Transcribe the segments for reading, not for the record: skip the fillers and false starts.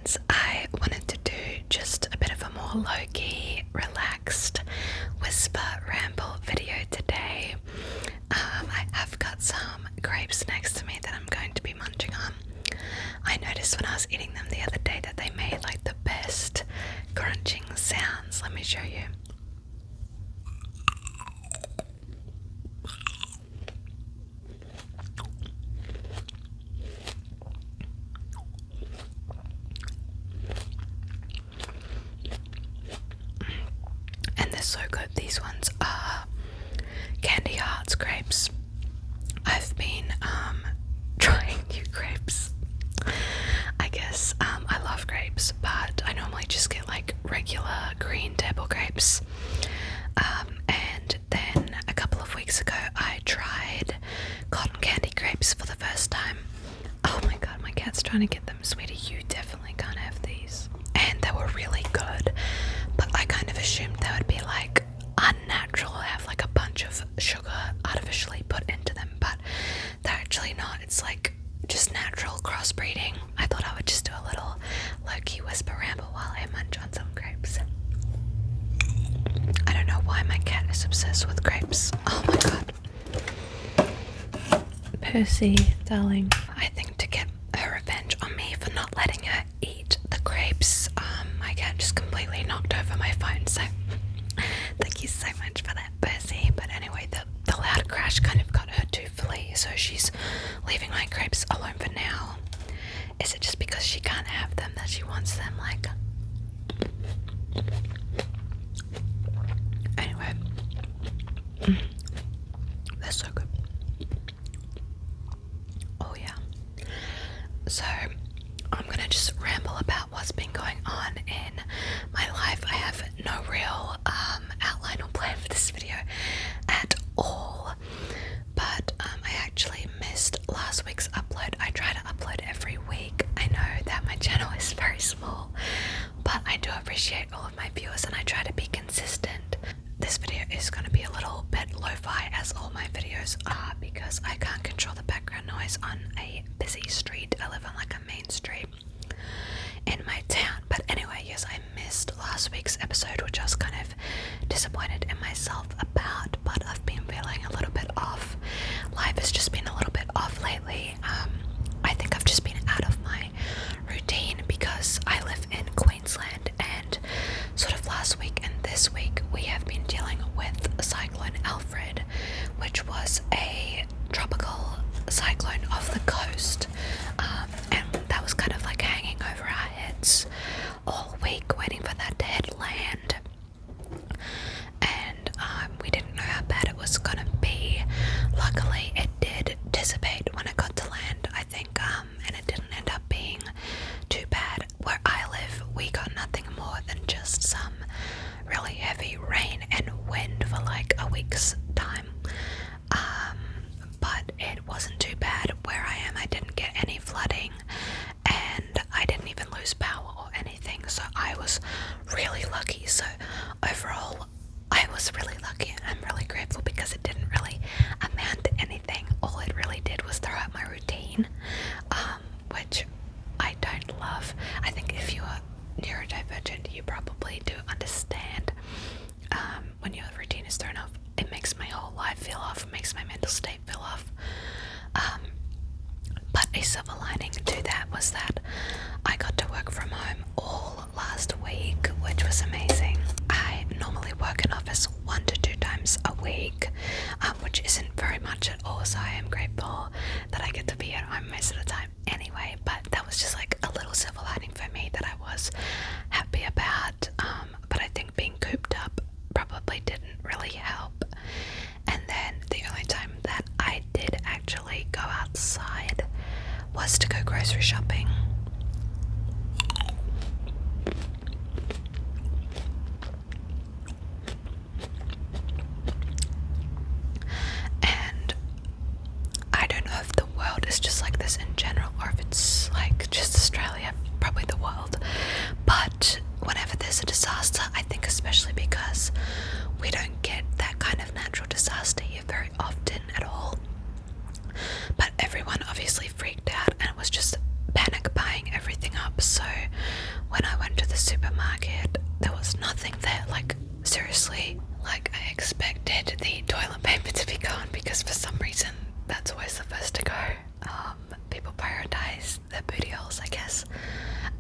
friends, I wanted to do just a bit of a more low-key, relaxed Whisper Ramble video today. I have got some grapes next to me that I'm going to be munching on. I noticed when I was eating them the other day that they made like the best crunching sounds. Let me show you. And they're so good. These ones are Candy Hearts grapes. I've been trying new grapes. I guess I love grapes, but I normally just get like regular green table grapes. And then a couple of weeks ago I tried cotton candy grapes for the first time. Oh my god, my cat's trying to get them. Sweetie, you definitely can't have these. And they were really good, but I kind of assumed they would be like unnatural, have like a bunch of sugar artificially put into them, but they're actually not. It's like just natural crossbreeding. I thought I would just do a little low-key whisper ramble while I munch on some grapes. I don't know why my cat is obsessed with grapes. Oh my god. Percy, darling. I think to get her revenge on me for not letting her eat the grapes, my cat just completely knocked over my phone, so thank you so much for that, Percy. But anyway, the loud crash kind of got her to flee, so she's leaving my grapes alone for now. Is it just because she can't have them that she wants them? Like, anyway, they're so good. Oh yeah. So I'm gonna just ramble about what's been going on in my life. I have no real outline or plan for this video at all, but I actually missed last week's upload. I try to upload every week. I know that my channel is very small, but I do appreciate all of my viewers and I try to be consistent. This video is going to be a little bit lo-fi, as all my videos are, because I can't control the background noise on a busy street. I live on like a main street in my town. But anyway, yes, I missed last week's episode, which I was kind of disappointed in myself about, but I've been feeling a little bit off. Life has just been a little bit off lately. I think I've just been out of my routine because I live in Queensland, and sort of last week and this week we have been dealing with Cyclone Alfred, which was a tropical cyclone off the coast, and that was kind of like hanging over our heads all week, waiting for that to hit land. And we didn't know how bad it was gonna be. Luckily it did dissipate when it got to land, I think, and it didn't end up being too bad. Where I live, we got nothing more than just some really heavy rain and wind for like a week's time, but it wasn't too bad. Where I am, I didn't get any flooding, and I didn't even lose power or anything, so I was really lucky. So overall, I was really lucky, and I'm really grateful because it didn't really amount to anything. All it really did was throw out my routine, which I don't love. I think if you are neurodivergent, you probably do understand. When your routine is thrown off, it makes my whole life feel off, it makes my mental state feel off. But a silver lining to that was that I got to work from home all last week, which was amazing. I normally work in office 1 to 2 times a week, which isn't very much at all, so I am grateful that I get to be at home most of the time anyway. But that was just like a little silver lining for me that I was happy about. But I think being cooped up probably didn't really help. And then the only time that I did actually go outside was to go grocery shopping. Like, I expected the toilet paper to be gone because for some reason that's always the first to go. People prioritize their booty holes, I guess.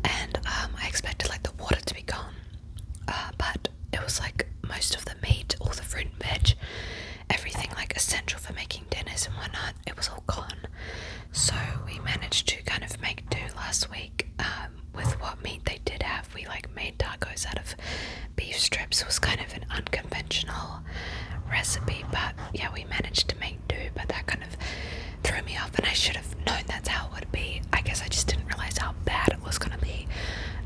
And I expected like the water to be gone. But it was like most of the meat, all the fruit and veg, everything like essential for making dinners and whatnot, it was all gone. So we managed to kind of make do last week with what meat they did have. We like made tacos out of beef strips. It was kind of an unconventional recipe, but yeah, we managed to make do. But that kind of threw me off, and I should have known that's how it would be. I guess I just didn't realize how bad it was gonna be.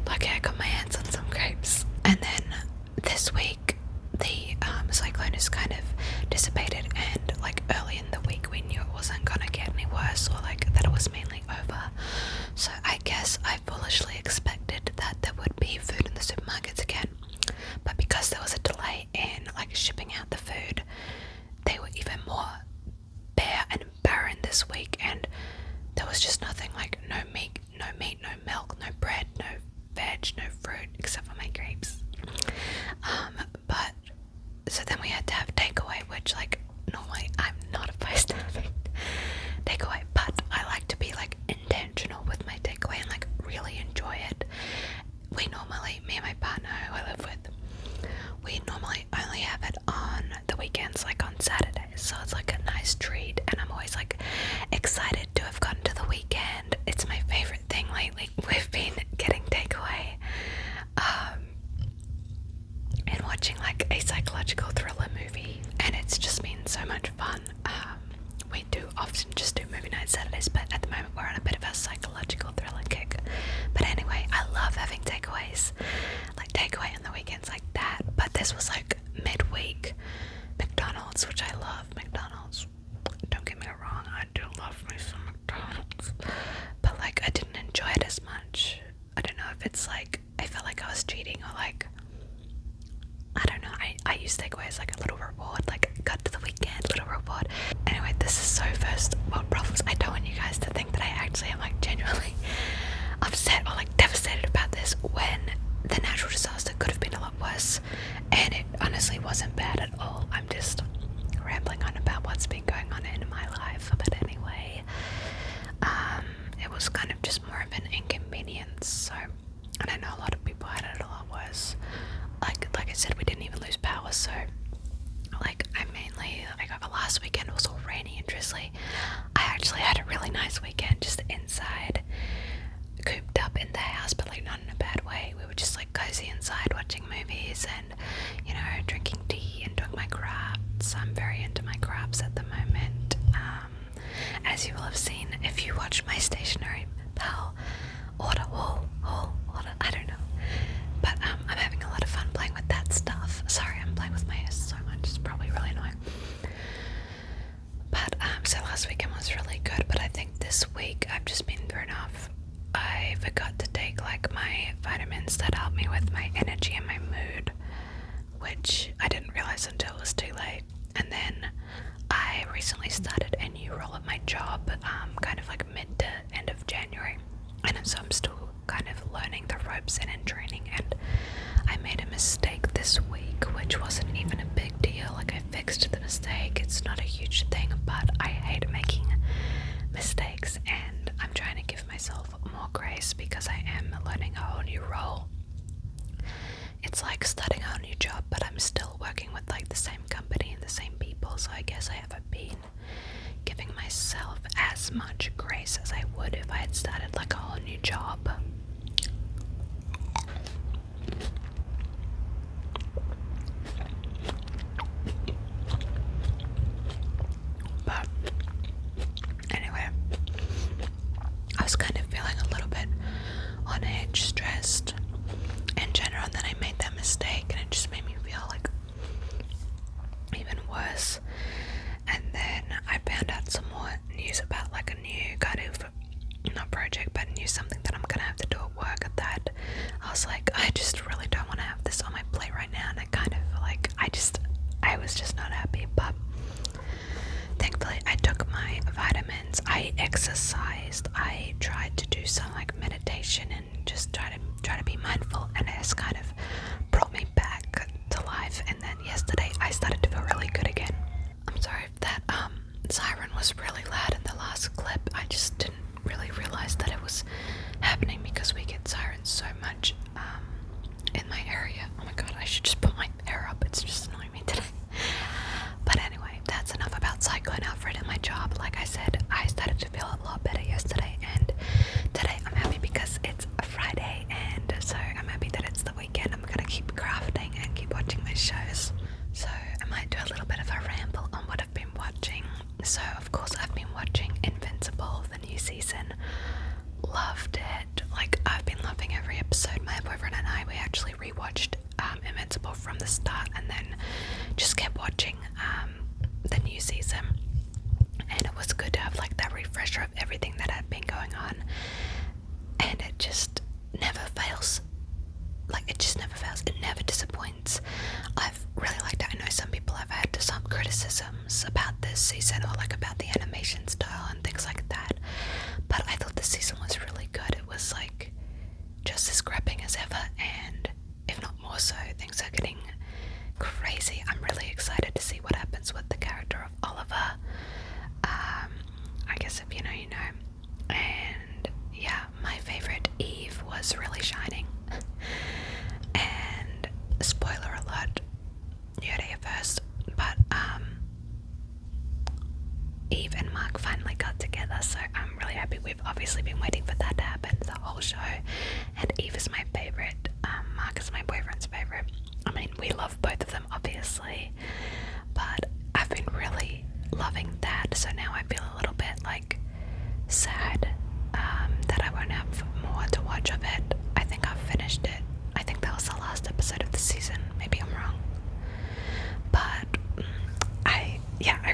Lucky I got my hands on some grapes. And then this week the cyclone is kind of dissipated, and like early in the week we knew it wasn't gonna get any worse, or like that it was mainly over. So I guess I foolishly expected that there would be food in the supermarkets again, but because there was a delay in like shipping out the food, they were even more bare and barren this week, and there was just nothing, like no meat, no milk, no bread, no veg, no fruit, except for my grapes. But so then we had to have takeaway, which like normally I'm not opposed to having takeaway, but I like to be like intentional with my takeaway and like really enjoy it. We normally, me and my partner who I live with, we normally only have it on the weekends, like on Saturdays, so it's like a nice treat, and I'm always like excited to have gotten to the weekend. It's my favorite thing lately. We've been getting takeaway and watching like a psychological thriller movie, and it's just been so much fun. We do often just do movie night Saturdays, but at the moment we're on a bit of a psychological thriller kick. But anyway, I love having takeaways, like takeaway on the weekends like that. But this was like midweek McDonald's, which I love. McDonald's, don't get me wrong, I do love me some McDonald's, but like I didn't enjoy it as much. I don't know if it's like I felt like I was cheating, or like I don't know, I use takeaway as like a little reward, like got to the weekend, little reward. Anyway, this is so first world problems. I don't want you guys to think that I actually am like genuinely upset or like devastated about this, when the natural disaster could have been a lot worse, and it honestly wasn't bad at all. I'm just rambling on about what's been going on in my life. But anyway, it was kind of just more of an inconvenience. So, and I know a lot of people had it a lot worse. Like I said, we didn't even lose power, so like I mainly, like last weekend was all rainy and drizzly. I actually had a really nice weekend just inside, cooped up in the house, but like not in a bad way. We were just like cozy inside watching movies and, you know, drinking tea and doing my crafts. I'm very into my crafts at the moment. As you will have seen if you watch my stationery pal order, I don't know. But I'm having a lot of fun playing with that stuff. Sorry, I'm playing with my hair so much, it's probably really annoying. But so last weekend was really good, but I think this week I've just been thrown off. I forgot to take like my vitamins that help me with my energy and my mood, which I didn't realize until it was too late. And then I recently started a new role at my job, kind of like mid to end of January, and so I'm still kind of learning the ropes and in training, and I made a mistake this week, which wasn't even a big deal. Like I fixed the mistake, it's not a huge thing, but I hate making mistakes, and I'm trying to give myself more grace because I am learning a whole new role. It's like starting a whole new job, but I'm still working with like the same company and the same people, so I guess I haven't been giving myself as much grace as I would if I had started like a whole new job. But anyway, I was kind of feeling a little bit on edge, stressed in general, and then I made that mistake and it just made me feel like even worse. And then I found out some more news about like a new kind of, not project, but new something that I'm gonna have to do at work. At that, I was like, I just really don't want to have this on my plate right now, and I kind of like, I was just not happy. But thankfully I took my vitamins, I exercised, I tried to do some like meditation and just try to be mindful, and it has kind of brought me back to life. And then yesterday I so much in my area. Oh my god, I should just put my hair up. It's just annoying me today. But anyway, that's enough about Cyclone Alfred and my job. Like I said, I started to feel a lot better yesterday, and today I'm happy because it's a Friday, and so I'm happy that it's the weekend. I'm gonna keep crafting and keep watching my shows. So I might do a little bit of a ramble on what I've been watching. So of course I've been watching Invincible, the new season. Loved it. Like, I've been loving every episode. My boyfriend and I, we actually rewatched Invincible from the start and then just kept watching the new season, and it was good to have like that refresher of everything that had been going on, and it just never fails. Like, it just never fails. It never disappoints. I've really liked it. I know some people have had some criticisms about this season, or like about the animation style and things like that, but I thought this season was really good. It was like just as gripping as ever, and if not more so. Things are getting crazy. I'm really excited to see what happens with the character of Oliver. I guess if you know, you know. And yeah, my favorite Eve was really shining. And spoiler alert, you heard it here first, but Eve and Mark finally got together, so I'm really happy. We've obviously been waiting for that to happen the whole show, and Eve is my favorite. Mark is my boyfriend's favorite. I mean, we love both of them obviously, but I've been really loving that, so now I feel a little bit like sad that I won't have more to watch of it. I think I've finished it. I think that was the last episode of the season. Maybe I'm wrong, but I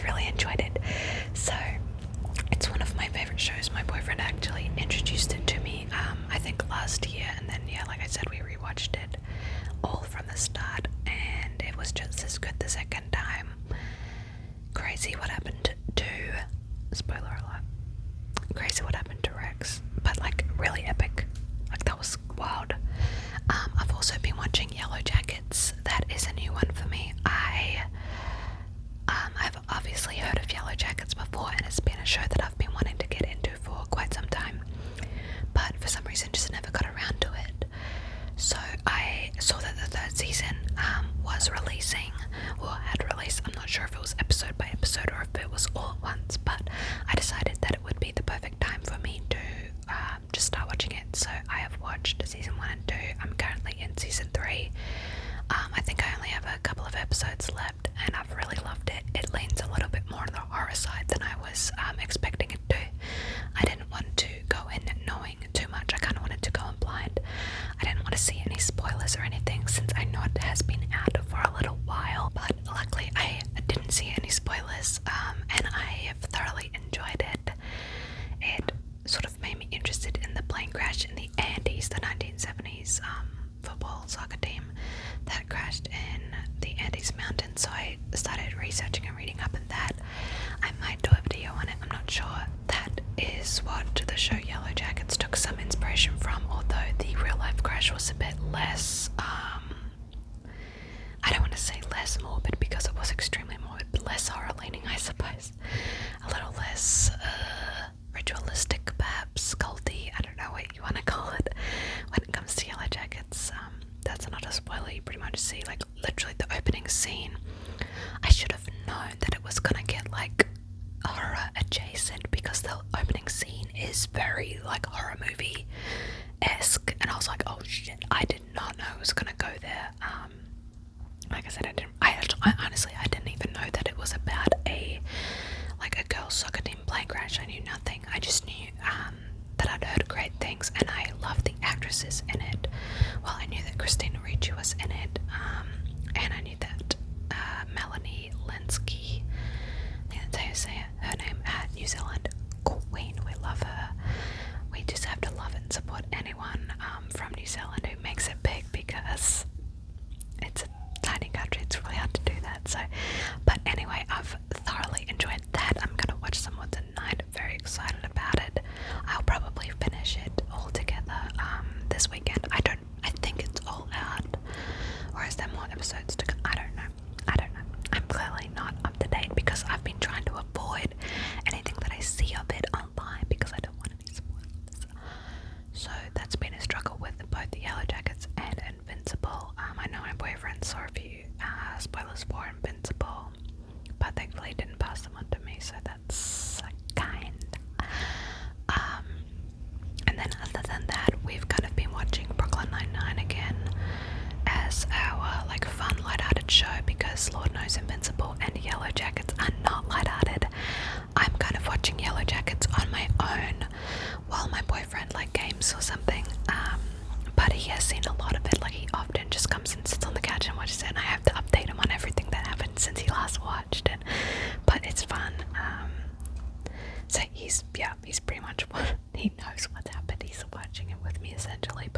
really enjoyed it. So it's one of my favorite shows. My boyfriend actually introduced it to me I think last year, and then yeah, like I said, we rewatched it all from the start, and it was just as good the second time. Crazy what happened to spoiler alert, crazy what happened to Rex, but like really epic. Like, that was wild. I've also been watching Yellow Jackets. That is a new one for me. I've obviously heard of Yellow Jackets before, and it's been a show that I've been wanting to get into for quite some time, but for some reason just never got around to it. So I saw that the third season was releasing, or had released. I'm not sure if it was episode by episode or if it was all at once, but I decided that it would be the perfect time for me to just start watching it. So I have watched season 1 and 2. I'm currently in season 3. I think I only have a couple of episodes left, and I've really loved it. It leans a little bit more on the horror side than I was expecting it to. I didn't want to go in knowing too much. I kind of wanted to go in blind. I didn't want to see any spoilers or anything, since I know it has been out for a little while, but luckily I didn't see any spoilers, and I have thoroughly enjoyed it. It sort of made me interested in the plane crash in the Andes, the 1970s football soccer team that crashed in the Andes Mountains, so I started researching and reading up on that. I might do a video on it, I'm not sure. That is what the show Yellow Jackets took some inspiration from, although the real life crash was a bit less, I don't want to say less morbid because it was extremely morbid, but less horror leaning, I suppose. A little less ritualistic, perhaps, culty, I don't know what you want to call it, when it comes to Yellow Jackets. That's not a spoiler. You pretty much see like literally the opening scene. I should have known that it was gonna get like horror adjacent, because the opening scene is very like horror movie esque, and I was like, oh shit, I did not know it was gonna go there. Like I said, I honestly didn't even know that it was about a girls soccer team plane crash. I knew nothing. I just knew that I'd heard great things, and I loved the actresses in it. Well, I knew that Christina Ricci was in it, and I knew that Melanie Linsky, I think that's how you say it, her name, New Zealand queen. We love her. We just have to love and support anyone from New Zealand who makes it big, because it's a tiny country. It's really hard to do that. So, but anyway, I've thoroughly enjoyed that. I'm gonna watch some more tonight. I'm very excited about it. I'll probably finish it all together this weekend. I think it's all out, or is there more episodes to come? I don't know. I'm clearly not up to date, because I've been trying to avoid anything that I see of it online, because I don't want any spoilers. So that's been a struggle with both because Lord knows Invincible and Yellow Jackets are not lighthearted. I'm kind of watching Yellow Jackets on my own while my boyfriend like games or something. But he has seen a lot of it. Like, he often just comes and sits on the couch and watches it, and I have to update him on everything that happened since he last watched it. But it's fun. So he's pretty much he knows what's happened. He's watching it with me essentially.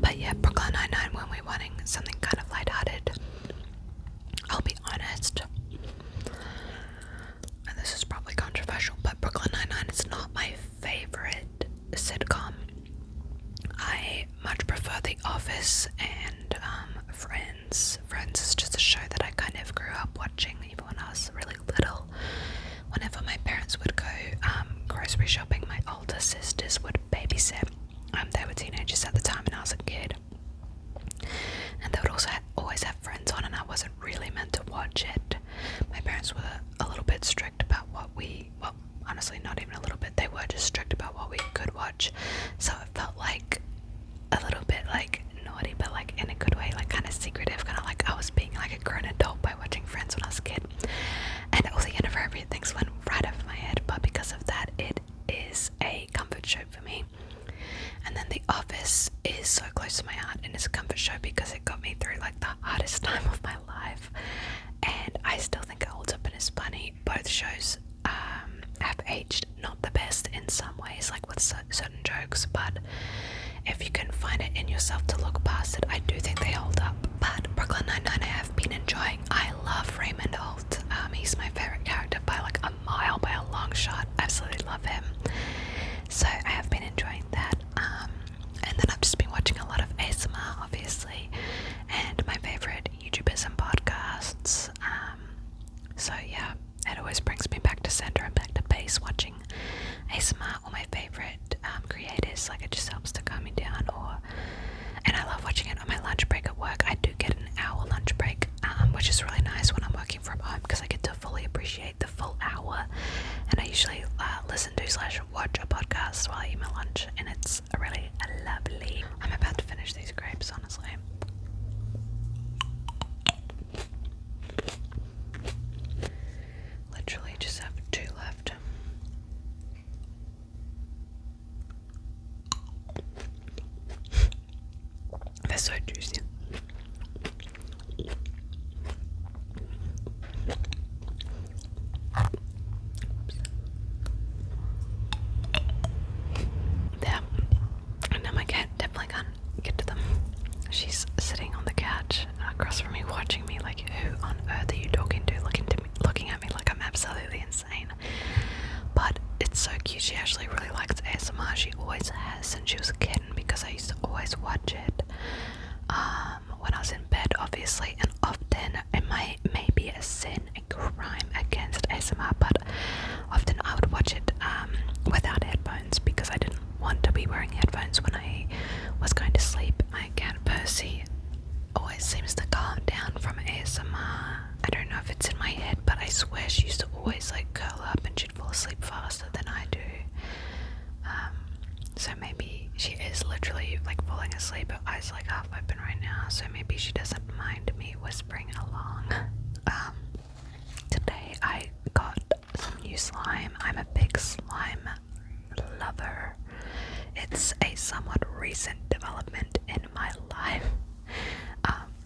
But yeah, Brooklyn Nine-Nine, when we're wanting something kind of lighthearted, I'll be honest, and this is probably controversial, but Brooklyn Nine-Nine is not my favorite sitcom. I much prefer The Office and Friends. Friends is just a show that I kind of grew up watching even when I was really little. Whenever my parents would go grocery shopping, my older sisters would babysit. They were teenagers at the time and I was a kid. And they would also always have Friends on, and I wasn't really meant to watch it. My parents were a little bit strict about well, honestly, not even a little bit, they were just strict about what we could watch. So it felt like a little bit like naughty, but like in a good way, like kind of secretive, kind of like I was being like a grown adult by watching Friends when I was a kid. And also inappropriate things went right over my head, but because of that, it is a comfort show for me. And then The Office is so close to my heart, and it's a comfort show because it got me through like the hardest time of my life, and I still think it holds up and is funny. Both shows have aged not the best in some ways, like with certain jokes, but if you can find it in yourself to look past it, I do think they hold up. But Brooklyn Nine-Nine I have been enjoying. I love Raymond Holt. He's my favorite character by like a mile, by a long shot. Absolutely love him. So I have been enjoying that. And then I've just been watching a lot of ASMR, obviously, and my favorite YouTubers and podcasts. So yeah, it always brings me back to center and back to base watching ASMR or my favorite creators. Like, it just helps to calm me down. And I love watching it on my lunch break at work. I do get an hour lunch break, which is really nice when I'm working from home because I get to fully appreciate the full hour. And I usually listen to / watch a podcast while I eat my lunch, and it's really lovely. I'm about to finish these grapes, honestly. Literally just have 2 left. They're so juicy. Yeah, and now my cat definitely can't get to them. She's sitting on the couch across from me, watching me like, who on earth are you talking to? Looking at me like I'm absolutely insane. But it's so cute. She actually really likes ASMR. She always has since she was a kitten, because I used to always watch it when I was in bed, obviously, and often it may be a sin, a crime against ASMR, but often I would watch it without headphones because I didn't want to be wearing headphones when I was going to sleep. My cat Percy always seems to calm down from ASMR. I don't know if it's in my head, but I swear she used to always like curl up and she'd fall asleep faster than I do. So maybe she is literally like falling asleep, her eyes like half open right now, so maybe she doesn't mind me whispering along. Today I got some new slime. I'm a big slime lover. It's a somewhat recent development in my life.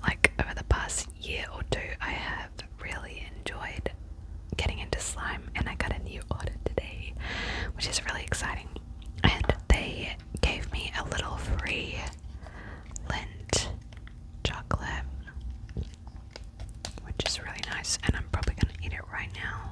Like over the past year or 2, I have really enjoyed getting into slime, and I got a new order today, which is really exciting. And they gave me a little free Lindt chocolate, which is really nice, and I'm probably gonna eat it right now.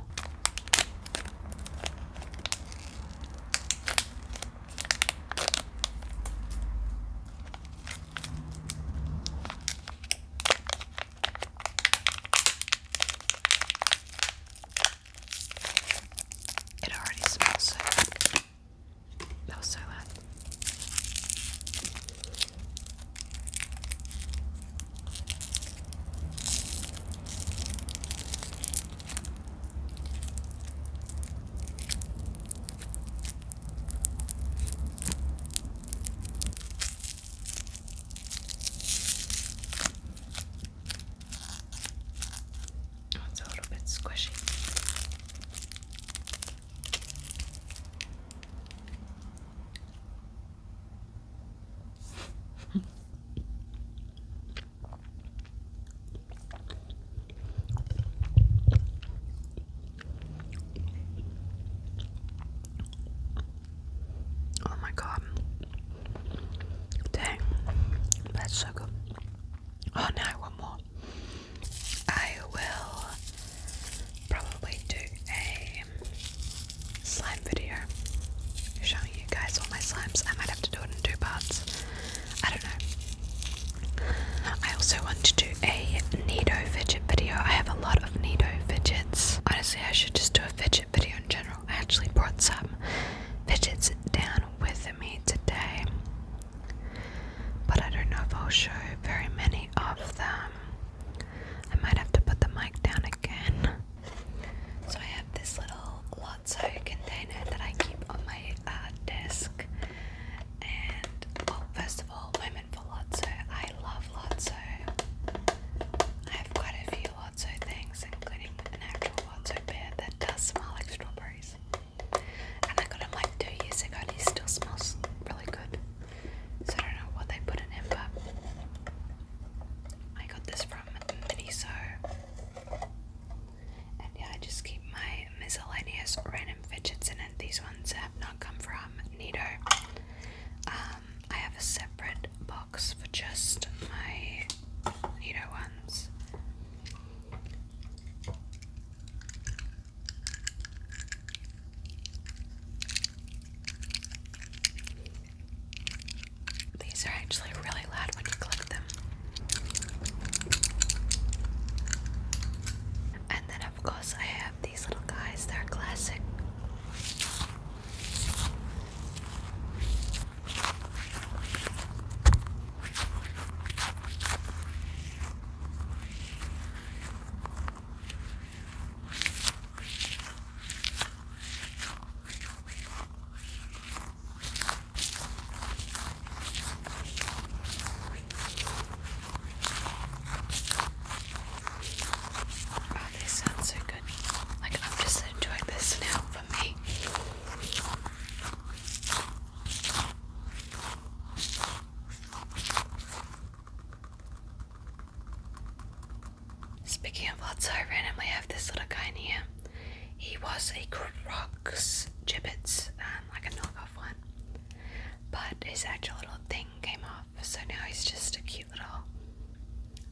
his actual little thing came off, so now he's just a cute little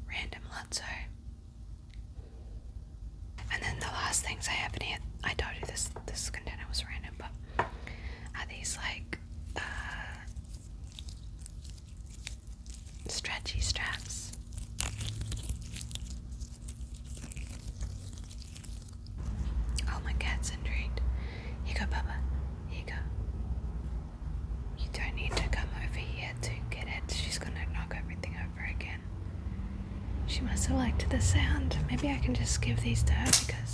random Lotso. And then the last things I have in here, I told you this container was random, but are these like stretchy straps. Oh, my cat's intrigued. Here you go, Bubba. Here you go. You don't need to come over here to get it. She's gonna knock everything over again. She must have liked the sound. Maybe I can just give these to her because